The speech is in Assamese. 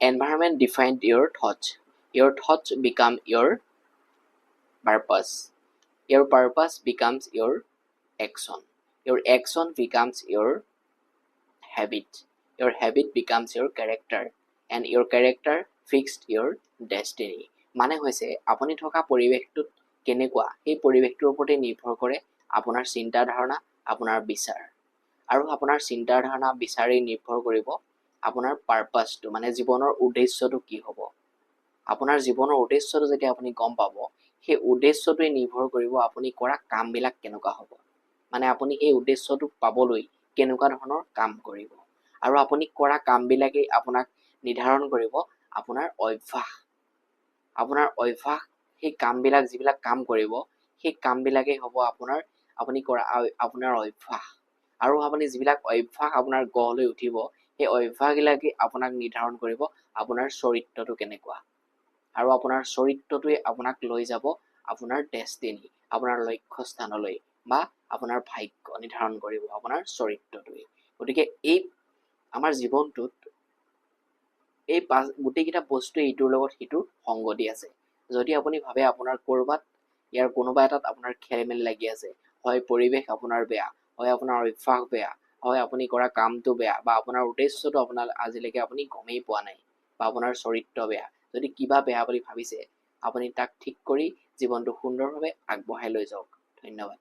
Environment defines your thoughts. Your thoughts become your purpose. Your purpose becomes your action. Your action becomes your habit. Your habit becomes your character. And your character fixed your destiny. মানে হৈছে আপুনি থকা পৰিৱেশটোত কেনেকুৱা সেই পৰিৱেশটোৰ ওপৰতে নিৰ্ভৰ কৰে আপোনাৰ চিন্তা ধাৰণা, আপোনাৰ বিচাৰ। আৰু আপোনাৰ চিন্তা ধাৰণা বিচাৰি নিৰ্ভৰ কৰিব আপোনাৰ পাৰপাছটো, মানে জীৱনৰ উদ্দেশ্যটো কি হ'ব। আপোনাৰ জীৱনৰ উদ্দেশ্যটো যেতিয়া আপুনি গম পাব, সেই উদ্দেশ্যটোৱে নিৰ্ভৰ কৰিব আপুনি কৰা কামবিলাক কেনেকুৱা হ'ব। মানে আপুনি সেই উদ্দেশ্যটো পাবলৈ কেনেকুৱা ধৰণৰ কাম কৰিব। আৰু আপুনি কৰা কামবিলাকেই আপোনাক নিৰ্ধাৰণ কৰিব আপোনাৰ অভ্যাস। আপোনাৰ অভ্যাস, সেই কামবিলাক যিবিলাক কাম কৰিব, সেই কামবিলাকেই হ'ব আপুনি কৰা আপোনাৰ অভ্যাস। আৰু আপুনি যিবিলাক অভ্যাস আপোনাৰ গঢ় লৈ উঠিব, সেই অভ্যাসবিলাকেই আপোনাক নিৰ্ধাৰণ কৰিব আপোনাৰ চৰিত্ৰটো কেনেকুৱা। আৰু আপোনাৰ চৰিত্ৰটোৱে আপোনাক লৈ যাব আপোনাৰ ডেষ্টিনি, আপোনাৰ লক্ষ্যস্থানলৈ, বা আপোনাৰ ভাগ্য নিৰ্ধাৰণ কৰিব আপোনাৰ চৰিত্ৰটোৱে। গতিকে এই আমাৰ জীৱনটোত এই গোটেইকেইটা বস্তুৱে ইটোৰ লগত সিটোৰ সংগতি আছে। যদি আপুনি ভাবে আপোনাৰ ক'ৰবাত ইয়াৰ কোনোবা এটাত আপোনাৰ খেলিমেলি লাগি আছে, হয় পৰিৱেশ আপোনাৰ বেয়া, হয় আপোনাৰ অভ্যাস বেয়া, হয় আপুনি কৰা কামটো বেয়া, বা আপোনাৰ উদ্দেশ্যটো আপোনাৰ আজিলৈকে আপুনি গমেই পোৱা নাই, বা আপোনাৰ চৰিত্ৰ বেয়া, যদি কিবা বেয়া বুলি ভাবিছে আপুনি তাক ঠিক কৰি জীৱনটো সুন্দৰভাৱে আগবঢ়াই লৈ যাওক। ধন্যবাদ।